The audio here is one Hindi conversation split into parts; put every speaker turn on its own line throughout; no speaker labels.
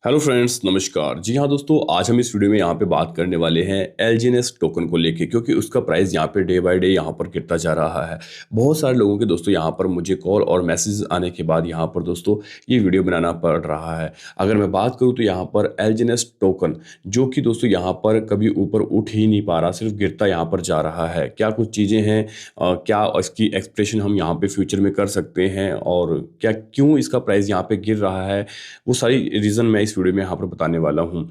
हेलो फ्रेंड्स, नमस्कार। जी हाँ दोस्तों, आज हम इस वीडियो में यहाँ पे बात करने वाले हैं एलजीएनएस टोकन को लेके, क्योंकि उसका प्राइस यहाँ पे डे बाय डे यहाँ पर गिरता जा रहा है। बहुत सारे लोगों के दोस्तों यहाँ पर मुझे कॉल और मैसेज आने के बाद यहाँ पर दोस्तों ये वीडियो बनाना पड़ रहा है। अगर मैं बात करूँ तो यहाँ पर एलजीएनएस टोकन जो कि दोस्तों यहाँ पर कभी ऊपर उठ ही नहीं पा रहा, सिर्फ गिरता यहाँ पर जा रहा है। क्या कुछ चीज़ें हैं, क्या इसकी एक्सप्रेशन हम यहाँ पे फ्यूचर में कर सकते हैं, और क्या क्यों इसका प्राइस यहाँ पे गिर रहा है, वो सारी रीज़न मैं इस वीडियो में यहाँ पर बताने वाला हूँ।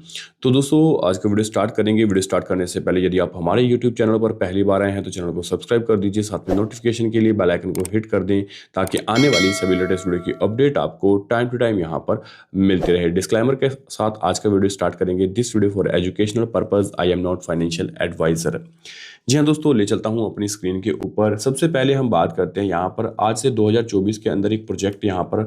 तो दोस्तों आज का वीडियो स्टार्ट करेंगे। वीडियो स्टार्ट करने से पहले यदि आप हमारे यूट्यूब चैनल पर पहली बार आए हैं तो चैनल को सब्सक्राइब कर दीजिए, साथ में नोटिफिकेशन के लिए बेल आइकन को हिट कर दें, ताकि आने वाली सभी लेटेस्ट वीडियो की अपडेट आपको टाइम टू टाइम यहाँ पर मिलती रहे। डिस्क्लेमर के साथ आज का वीडियो स्टार्ट करेंगे। This video for educational purpose, I am not financial advisor. जी हाँ दोस्तों, ले चलता हूँ अपनी स्क्रीन के ऊपर। सबसे पहले हम बात करते हैं यहाँ पर आज से 2024 के अंदर एक प्रोजेक्ट यहाँ पर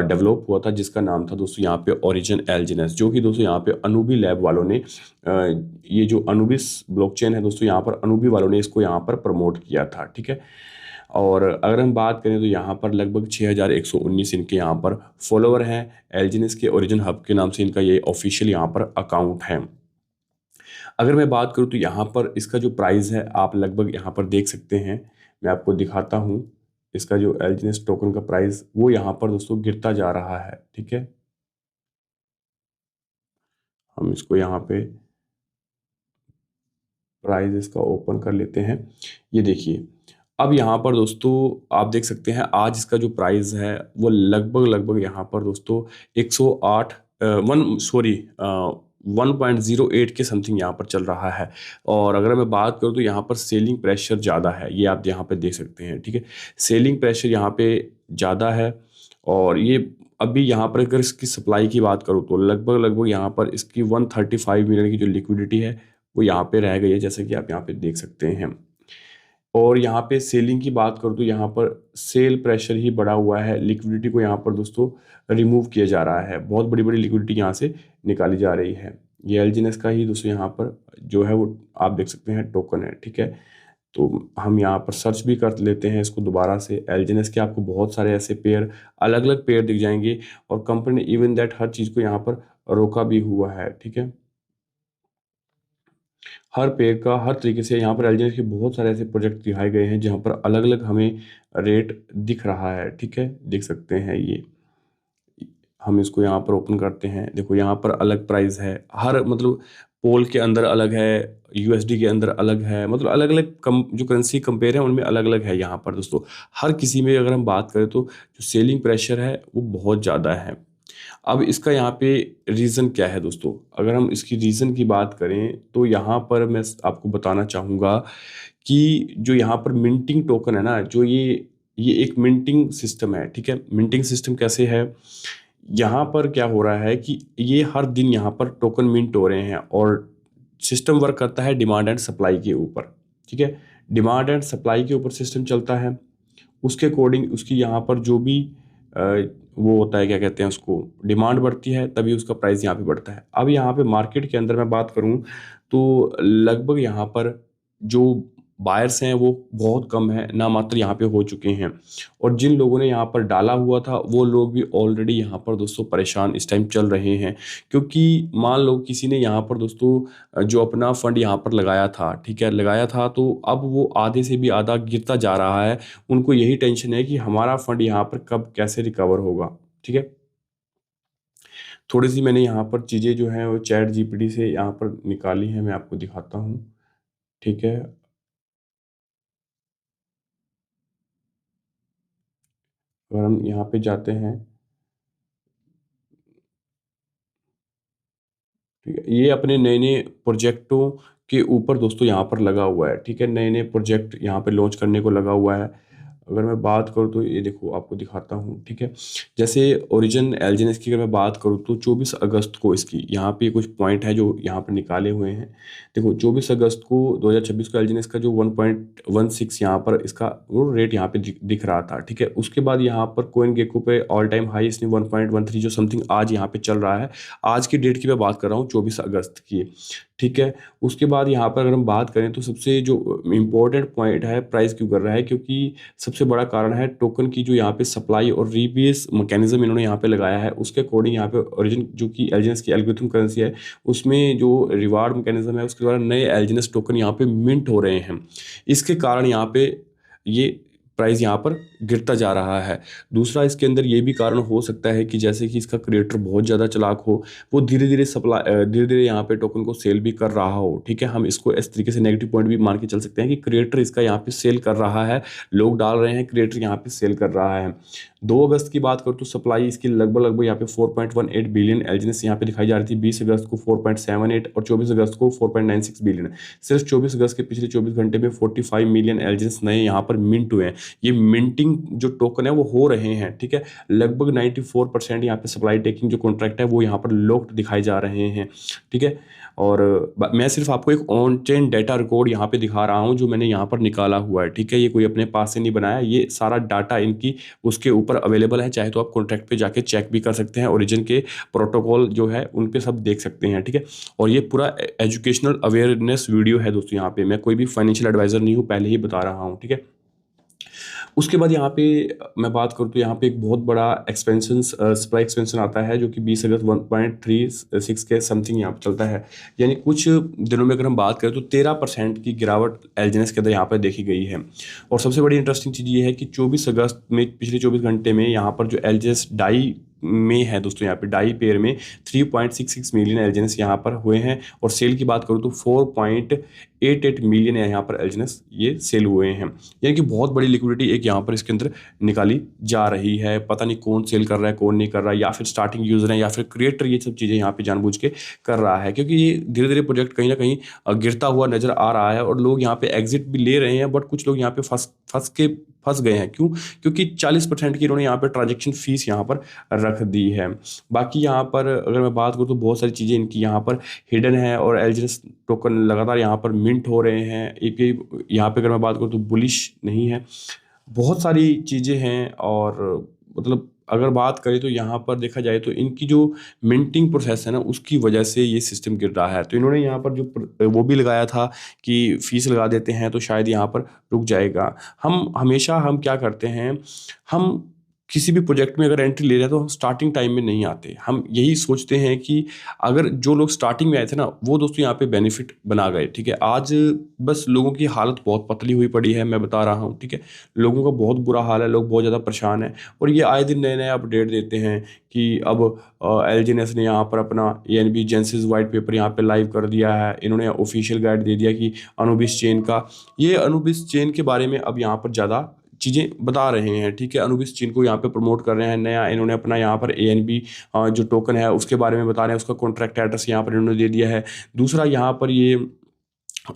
डेवलप हुआ था, जिसका नाम था दोस्तों यहाँ पे ओरिजिन एलजीएनएस, जो कि दोस्तों यहाँ पे अनूबी लैब वालों ने ये जो अनुबिस ब्लॉकचेन है दोस्तों, यहाँ पर अनूबी वालों ने इसको यहाँ पर प्रमोट किया था। ठीक है, और अगर हम बात करें तो यहाँ पर लगभग 6119 इनके यहाँ पर फॉलोवर हैं। एलजीएनएस के ओरिजिन हब के नाम से इनका ये ऑफिशियल यहाँ पर अकाउंट है। अगर मैं बात करूँ तो यहाँ पर इसका जो प्राइस है आप लगभग यहाँ पर देख सकते हैं। मैं आपको दिखाता हूँ इसका जो एलजीएनएस टोकन का प्राइस, वो यहाँ पर दोस्तों गिरता जा रहा है। ठीक है, हम इसको यहाँ पे प्राइस इसका ओपन कर लेते हैं। ये देखिए, अब यहाँ पर दोस्तों आप देख सकते हैं आज इसका जो प्राइस है वो लगभग यहाँ पर दोस्तों 108 वन सॉरी 1.08 के समथिंग यहाँ पर चल रहा है। और अगर मैं बात करूँ तो यहाँ पर सेलिंग प्रेशर ज़्यादा है, ये आप यहाँ पे देख सकते हैं। ठीक है, सेलिंग प्रेशर यहाँ पे ज़्यादा है। और ये अभी यहाँ पर अगर इसकी सप्लाई की बात करूँ तो लगभग यहाँ पर इसकी 135 मिलियन की जो लिक्विडिटी है वो यहाँ पे रह गई है, जैसे कि आप यहाँ पे देख सकते हैं। और यहाँ पे सेलिंग की बात करूँ तो यहाँ पर सेल प्रेशर ही बढ़ा हुआ है। लिक्विडिटी को यहाँ पर दोस्तों रिमूव किया जा रहा है, बहुत बड़ी बड़ी लिक्विडिटी यहाँ से निकाली जा रही है। ये एलजीएनएस का ही दोस्तों यहाँ पर जो है वो आप देख सकते हैं टोकन है। ठीक है, तो हम यहाँ पर सर्च भी कर लेते हैं इसको दोबारा से। एलजीएनएस के आपको बहुत सारे ऐसे पेयर, अलग अलग पेयर दिख जाएंगे, और कंपनी ने इवन दैट हर चीज़ को यहाँ पर रोका भी हुआ है। ठीक है, हर पेड़ का हर तरीके से यहाँ पर एलजीएनएस के बहुत सारे ऐसे प्रोजेक्ट दिखाए गए हैं जहाँ पर अलग अलग हमें रेट दिख रहा है। ठीक है, देख सकते हैं ये। हम इसको यहाँ पर ओपन करते हैं, देखो यहाँ पर अलग प्राइस है, हर मतलब पोल के अंदर अलग है, यूएसडी के अंदर अलग है, मतलब अलग अलग कम जो करेंसी कंपेयर है उनमें अलग अलग है यहाँ पर दोस्तों। हर किसी में अगर हम बात करें तो जो सेलिंग प्रेशर है वो बहुत ज़्यादा है। अब इसका यहाँ पे रीज़न क्या है दोस्तों, अगर हम इसकी रीज़न की बात करें तो यहाँ पर मैं आपको बताना चाहूँगा कि जो यहाँ पर मिंटिंग टोकन है ना, जो ये एक मिंटिंग सिस्टम है। ठीक है, मिंटिंग सिस्टम कैसे है, यहाँ पर क्या हो रहा है कि ये हर दिन यहाँ पर टोकन मिंट हो रहे हैं, और सिस्टम वर्क करता है डिमांड एंड सप्लाई के ऊपर। ठीक है, डिमांड एंड सप्लाई के ऊपर सिस्टम चलता है, उसके अकॉर्डिंग उसकी यहाँ पर जो भी वो होता है, क्या कहते हैं उसको, डिमांड बढ़ती है तभी उसका प्राइस यहाँ पे बढ़ता है। अब यहाँ पे मार्केट के अंदर मैं बात करूँ तो लगभग यहाँ पर जो बायर्स हैं वो बहुत कम है, ना मात्र यहाँ पे हो चुके हैं। और जिन लोगों ने यहाँ पर डाला हुआ था वो लोग भी ऑलरेडी यहाँ पर दोस्तों परेशान इस टाइम चल रहे हैं, क्योंकि मान लो किसी ने यहाँ पर दोस्तों जो अपना फंड यहाँ पर लगाया था, ठीक है, लगाया था, तो अब वो आधे से भी आधा गिरता जा रहा है। उनको यही टेंशन है कि हमारा फंड यहाँ पर कब कैसे रिकवर होगा। ठीक है, थोड़ी सी मैंने यहाँ पर चीज़ें जो हैं वो चैट जीपीटी से यहाँ पर निकाली हैं, मैं आपको दिखाता हूँ। ठीक है, अगर हम यहाँ पे जाते हैं, ठीक है, ये अपने नए नए प्रोजेक्टों के ऊपर दोस्तों यहाँ पर लगा हुआ है। ठीक है, नए नए प्रोजेक्ट यहाँ पे लॉन्च करने को लगा हुआ है। अगर मैं बात करूँ तो ये देखो आपको दिखाता हूँ। ठीक है, जैसे ओरिजिन एलजीएनएस की अगर मैं बात करूँ तो 24 अगस्त को इसकी यहाँ पे कुछ पॉइंट है जो यहाँ पर निकाले हुए हैं। देखो 24 अगस्त को 2026 को एलजीएनएस का जो 1.16 यहाँ पर इसका वो रेट यहाँ पे दिख रहा था। ठीक है, उसके बाद यहाँ पर कोइन गेको पे ऑल टाइम हाई इसने 1.13 जो समथिंग आज यहाँ पे चल रहा है। आज की डेट की मैं बात कर रहा हूँ 24 अगस्त की। ठीक है। उसके बाद यहाँ पर अगर हम बात करें तो सबसे जो इम्पोर्टेंट पॉइंट है, प्राइस क्यों कर रहा है, क्योंकि सबसे बड़ा कारण है टोकन की जो यहाँ पे सप्लाई और रीबेस मैकेनिज्म इन्होंने यहाँ पे लगाया है, उसके अकॉर्डिंग यहाँ पे ओरिजिन जो कि एलजीएनएस की एल्गोरिथम करेंसी है, उसमें जो रिवार्ड मैकेनिज्म है उसके द्वारा नए एलजीएनएस टोकन यहाँ पे मिंट हो रहे हैं। इसके कारण यहाँ पे ये प्राइस यहाँ पर गिरता जा रहा है। दूसरा इसके अंदर ये भी कारण हो सकता है कि जैसे कि इसका क्रिएटर बहुत ज़्यादा चालाक हो, वो धीरे धीरे यहाँ पे टोकन को सेल भी कर रहा हो। ठीक है, हम इसको इस तरीके से नेगेटिव पॉइंट भी मान के चल सकते हैं कि क्रिएटर इसका यहाँ पे सेल कर रहा है, लोग डाल रहे हैं, क्रिएटर यहाँ पे सेल कर रहा है। 2 अगस्त की बात करूँ तो सप्लाई इसकी लगभग लगभग यहाँ पे 4.18 बिलियन एलजीएनएस यहाँ पे दिखाई जा रही थी। 20 अगस्त को 4.78 और 24 अगस्त को 4.96 बिलियन। सिर्फ 24 अगस्त के पिछले 24 घंटे में 45 मिलियन एलजीएनएस नए यहाँ पर मिंट हुए हैं। ये मिंटिंग जो टोकन है वो हो रहे हैं। ठीक है, लगभग 94% यहाँ पे सप्लाई टेकिंग जो कॉन्ट्रैक्ट है वो यहाँ पर लॉक्ड दिखाई जा रहे हैं। ठीक है, और मैं सिर्फ आपको एक ऑन चेन डाटा रिकॉर्ड यहाँ पे दिखा रहा हूँ जो मैंने यहाँ पर निकाला हुआ है। ठीक है, ये कोई अपने पास से नहीं बनाया, ये सारा डाटा इनकी उसके ऊपर अवेलेबल है। चाहे तो आप कॉन्ट्रैक्ट पे जाके चेक भी कर सकते हैं, ओरिजिन के प्रोटोकॉल जो है उन पे सब देख सकते हैं। ठीक है, और ये पूरा एजुकेशनल अवेयरनेस वीडियो है दोस्तों। यहाँ पे मैं कोई भी फाइनेंशियल एडवाइजर नहीं हूँ, पहले ही बता रहा हूँ। ठीक है, उसके बाद यहाँ पे मैं बात करूँ तो यहाँ पे एक बहुत बड़ा एक्सपेंशन सप्लाई एक्सपेंशन आता है जो कि 20 अगस्त 1.36 के समथिंग यहाँ पे चलता है। यानी कुछ दिनों में अगर हम बात करें तो 13% की गिरावट एलजीएनएस के अंदर यहाँ पर देखी गई है। और सबसे बड़ी इंटरेस्टिंग चीज़ ये है कि 24 अगस्त में पिछले 24 घंटे में यहाँ पर जो एलजीएनएस डाई में है दोस्तों, यहाँ पे डाई पेयर में 3.66 मिलियन एलजीएनएस यहाँ पर हुए हैं। और सेल की बात करूँ तो 4.88 मिलियन है यहाँ पर एलजीएनएस ये सेल हुए हैं। यानी कि बहुत बड़ी लिक्विडिटी एक यहाँ पर इसके अंदर निकाली जा रही है। पता नहीं कौन सेल कर रहा है, कौन नहीं कर रहा है, या फिर स्टार्टिंग यूजर है या फिर क्रिएटर ये सब चीज़ें यहाँ पे जानबूझ के कर रहा है, क्योंकि ये धीरे धीरे प्रोजेक्ट कहीं ना कहीं गिरता हुआ नजर आ रहा है और लोग यहाँ पे एग्जिट भी ले रहे हैं। बट कुछ लोग यहाँ पे फंस गए हैं। क्यों? क्योंकि 40% की इन्होंने यहाँ पे ट्रांजेक्शन फीस यहाँ पर रख दी है। बाकी यहाँ पर अगर मैं बात करूँ तो बहुत सारी चीज़ें इनकी यहाँ पर हिडन है और एलजीएनएस टोकन लगातार यहाँ पर मिंट हो रहे हैं। एपीआई यहाँ पे अगर मैं बात करूँ तो बुलिश नहीं है, बहुत सारी चीज़ें हैं। और मतलब अगर बात करें तो यहाँ पर देखा जाए तो इनकी जो मिंटिंग प्रोसेस है ना उसकी वजह से ये सिस्टम गिर रहा है। तो इन्होंने यहाँ पर जो वो भी लगाया था कि फीस लगा देते हैं तो शायद यहाँ पर रुक जाएगा। हम क्या करते हैं, हम किसी भी प्रोजेक्ट में अगर एंट्री ले रहे हैं तो हम स्टार्टिंग टाइम में नहीं आते। हम यही सोचते हैं कि अगर जो लोग स्टार्टिंग में आए थे ना वो दोस्तों यहाँ पे बेनिफिट बना गए। ठीक है, आज बस लोगों की हालत बहुत पतली हुई पड़ी है, मैं बता रहा हूँ। ठीक है, लोगों का बहुत बुरा हाल है, लोग बहुत ज़्यादा परेशान हैं। और ये आए दिन नए नए अपडेट देते हैं कि अब एलजीएनएस ने यहाँ पर अपना एएनबी जेंसिस वाइट पेपर यहाँ पे लाइव कर दिया है। इन्होंने ऑफिशियल गाइड दे दिया कि अनुबिस चेन का, ये अनुबिस चेन के बारे में अब यहाँ पर ज़्यादा चीज़ें बता रहे हैं। ठीक है, अनुबिस चेन को यहाँ पे प्रमोट कर रहे हैं। नया इन्होंने अपना यहाँ पर एएनबी जो टोकन है उसके बारे में बता रहे हैं, उसका कॉन्ट्रैक्ट एड्रेस यहाँ पर इन्होंने दे दिया है। दूसरा यहाँ पर ये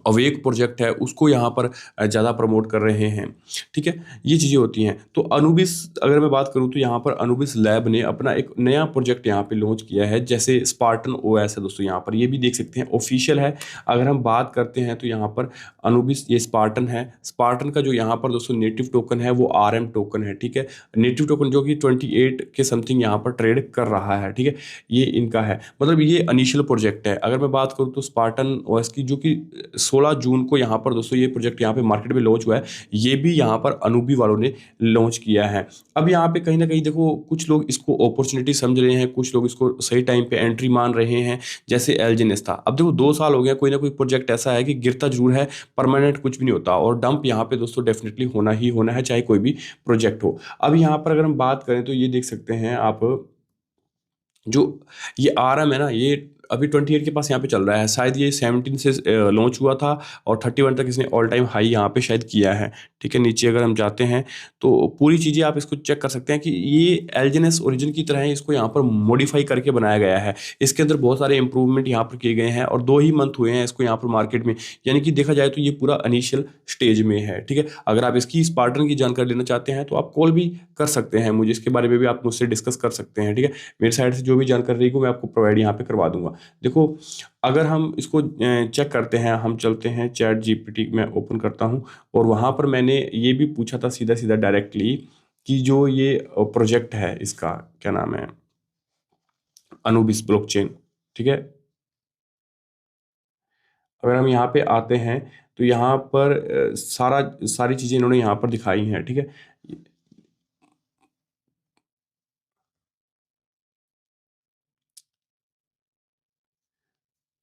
अवेक प्रोजेक्ट है उसको यहाँ पर ज़्यादा प्रमोट कर रहे हैं। ठीक है, ये चीज़ें होती हैं। तो अनुबिस अगर मैं बात करूँ तो यहाँ पर अनुबिस लैब ने अपना एक नया प्रोजेक्ट यहाँ पे लॉन्च किया है, जैसे स्पार्टन ओएस है दोस्तों। यहाँ पर ये भी देख सकते हैं, ऑफिशियल है। अगर हम बात करते हैं तो यहाँ पर अनुबिस ये स्पार्टन है। स्पार्टन का जो यहाँ पर दोस्तों नेटिव टोकन है वो आरएम टोकन है। ठीक है, नेटिव टोकन जो कि 28 के समथिंग यहाँ पर ट्रेड कर रहा है। ठीक है, ये इनका है, मतलब ये इनिशियल प्रोजेक्ट है। अगर मैं बात करूँ तो स्पार्टन ओएस की जो कि 16 जून को यहाँ पर दोस्तों ये प्रोजेक्ट यहाँ पे मार्केट में लॉन्च हुआ है, ये भी यहाँ पर अनुबी वालों ने लॉन्च किया है। अब यहाँ पे कहीं ना कहीं देखो कुछ लोग इसको अपॉर्चुनिटी समझ रहे हैं, कुछ लोग इसको सही टाइम पे एंट्री मान रहे हैं, जैसे एलजीएनएस था। अब देखो 2 साल हो गया, कोई ना कोई प्रोजेक्ट ऐसा है कि गिरता जरूर है, परमानेंट कुछ भी नहीं होता। और डंप यहाँ पे दोस्तों डेफिनेटली होना ही होना है, चाहे कोई भी प्रोजेक्ट हो। अब यहाँ पर अगर हम बात करें तो ये देख सकते हैं आप, जो ये आरएम है ना, ये अभी 28 के पास यहाँ पे चल रहा है। शायद ये 17 से लॉन्च हुआ था और 31 तक इसने ऑल टाइम हाई यहाँ पे शायद किया है। ठीक है, नीचे अगर हम जाते हैं तो पूरी चीज़ें आप इसको चेक कर सकते हैं कि ये एलजीएनएस ओरिजिन की तरह है, इसको यहाँ पर मॉडिफाई करके बनाया गया है। इसके अंदर बहुत सारे इंप्रूवमेंट यहाँ पर किए गए हैं और 2 ही मंथ हुए हैं इसको यहाँ पर मार्केट में। यानी कि देखा जाए तो ये पूरा इनिशियल स्टेज में है। ठीक है, अगर आप इसकी स्पार्टन की जानकारी लेना चाहते हैं तो आप कॉल भी कर सकते हैं मुझे, इसके बारे में भी आप मुझसे डिस्कस कर सकते हैं। ठीक है, मेरी साइड से जो भी जानकारी रहेगी मैं आपको प्रोवाइड यहाँ पे करवा दूंगा। देखो अगर हम इसको चेक करते हैं, हम चलते हैं चैट जीपीटी में, ओपन करता हूँ और वहाँ पर मैंने ये भी पूछा था सीधा सीधा डायरेक्टली कि जो ये प्रोजेक्ट है इसका क्या नाम है, अनुबिस ब्लॉकचेन। ठीक है, अगर हम यहाँ पे आते हैं तो यहाँ पर सारी चीज़ें इन्होंने यहाँ पर दिखाई हैं, ठीक है।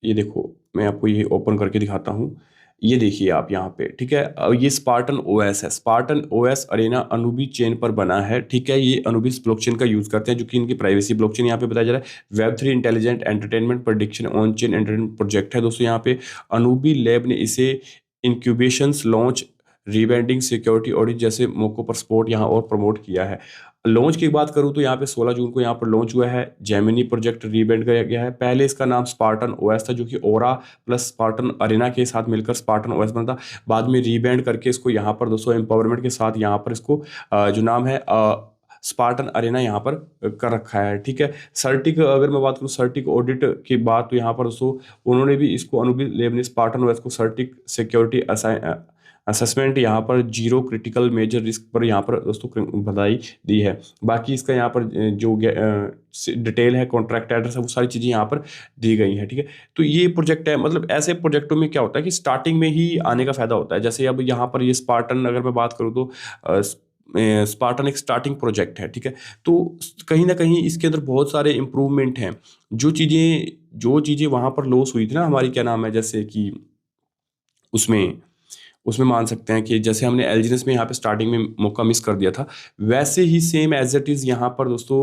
ये देखो, मैं आपको ये ओपन करके दिखाता हूँ। ये देखिए आप यहाँ पे, ठीक है। ये स्पार्टन ओएस है। स्पार्टन ओएस अरेना अनुबी चेन पर बना है, ठीक है। ये अनुबिस ब्लॉकचेन का यूज़ करते हैं, जो कि इनकी प्राइवेसी ब्लॉकचेन यहाँ पे बताया जा रहा है। Web 3 intelligent entertainment prediction on chain entertainment project है दोस्तों। यहाँ पे अनुबी लैब ने इसे इंक्यूबेशंस लॉन्च रीब्रांडिंग सिक्योरिटी ऑडिट जैसे मौकों पर सपोर्ट यहाँ और प्रमोट किया है। लॉन्च की बात करूँ तो यहाँ पे 16 जून को यहाँ पर लॉन्च हुआ है। जेमिनी प्रोजेक्ट रीब्रांड किया गया है। पहले इसका नाम स्पार्टन ओएस था, जो कि ओरा प्लस स्पार्टन अरेना के साथ मिलकर स्पार्टन ओएस बना था। बाद में रीब्रांड करके इसको यहाँ पर दोस्तों एम्पावरमेंट के साथ यहाँ पर इसको जो नाम है स्पार्टन अरेना यहाँ पर कर रखा है, ठीक है। सर्टिक अगर मैं बात करूँ सर्टिक ऑडिट की बात, तो यहाँ पर दोस्तों उन्होंने भी इसको अनुबी लैब ने स्पार्टन ओएस को सर्टिक सिक्योरिटी असेसमेंट यहाँ पर जीरो क्रिटिकल मेजर रिस्क पर यहाँ पर दोस्तों बधाई दी है। बाकी इसका यहाँ पर जो डिटेल है, कॉन्ट्रैक्ट एड्रेस है, वो सारी चीज़ें यहाँ पर दी गई हैं, ठीक है। तो ये प्रोजेक्ट है, मतलब ऐसे प्रोजेक्टों में क्या होता है कि स्टार्टिंग में ही आने का फ़ायदा होता है। जैसे अब यहाँ पर ये स्पार्टन अगर मैं बात करूँ तो स्पार्टन एक स्टार्टिंग प्रोजेक्ट है, ठीक है। तो कहीं ना कहीं इसके अंदर बहुत सारे इम्प्रूवमेंट हैं। जो चीज़ें वहाँ पर लॉस हुई थी ना हमारी, क्या नाम है, जैसे कि उसमें उसमें मान सकते हैं कि जैसे हमने एलजीनेस में यहाँ पे स्टार्टिंग में मौका मिस कर दिया था, वैसे ही सेम एज इट इज़ यहाँ पर दोस्तों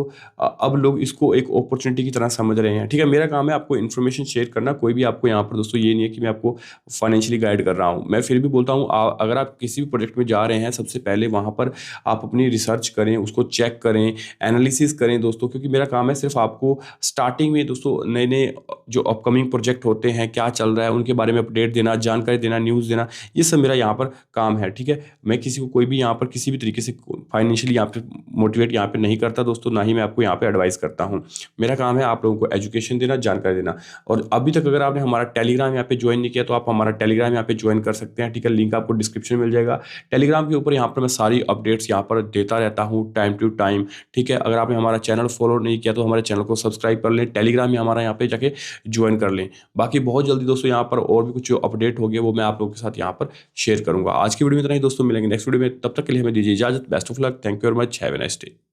अब लोग इसको एक अपॉर्चुनिटी की तरह समझ रहे हैं, ठीक है। मेरा काम है आपको इन्फॉर्मेशन शेयर करना, कोई भी आपको यहाँ पर दोस्तों ये नहीं है कि मैं आपको फाइनेंशियली गाइड कर रहा हूँ। मैं फिर भी बोलता हूँ, अगर आप किसी भी प्रोजेक्ट में जा रहे हैं, सबसे पहले वहाँ पर आप अपनी रिसर्च करें, उसको चेक करें, एनालिसिस करें दोस्तों, क्योंकि मेरा काम है सिर्फ आपको स्टार्टिंग में दोस्तों नए नए जो अपकमिंग प्रोजेक्ट होते हैं, क्या चल रहा है, उनके बारे में अपडेट देना, जानकारी देना, न्यूज़ देना, ये सब मेरा यहाँ पर काम है, ठीक है। मैं किसी को कोई भी यहाँ पर किसी भी तरीके से फाइनेंशियली यहाँ पे मोटिवेट यहाँ पे नहीं करता दोस्तों, ना ही मैं आपको यहाँ पे एडवाइस करता हूँ। मेरा काम है आप लोगों को एजुकेशन देना, जानकारी देना। और अभी तक अगर आपने हमारा टेलीग्राम यहाँ पे ज्वाइन नहीं किया तो आप हमारा टेलीग्राम यहाँ पे ज्वाइन कर सकते हैं, ठीक है। लिंक आपको डिस्क्रिप्शन में मिल जाएगा। टेलीग्राम के ऊपर यहाँ पर मैं सारी अपडेट्स यहाँ पर देता रहता हूँ टाइम टू टाइम, ठीक है। अगर आपने हमारा चैनल फॉलो नहीं किया तो हमारे चैनल को सब्सक्राइब कर लें, टेलीग्राम में हमारा यहाँ पे जाके ज्वाइन कर लें। बाकी बहुत जल्दी दोस्तों यहाँ पर और भी कुछ अपडेट हो गया वो मैं आप लोगों के साथ यहाँ पर शेयर करूंगा। आज की वीडियो में इतना ही दोस्तों, मिलेंगे नेक्स्ट वीडियो में, तब तक के लिए हमें दीजिए इजाजत। Best of luck, thank you very much, have a nice day.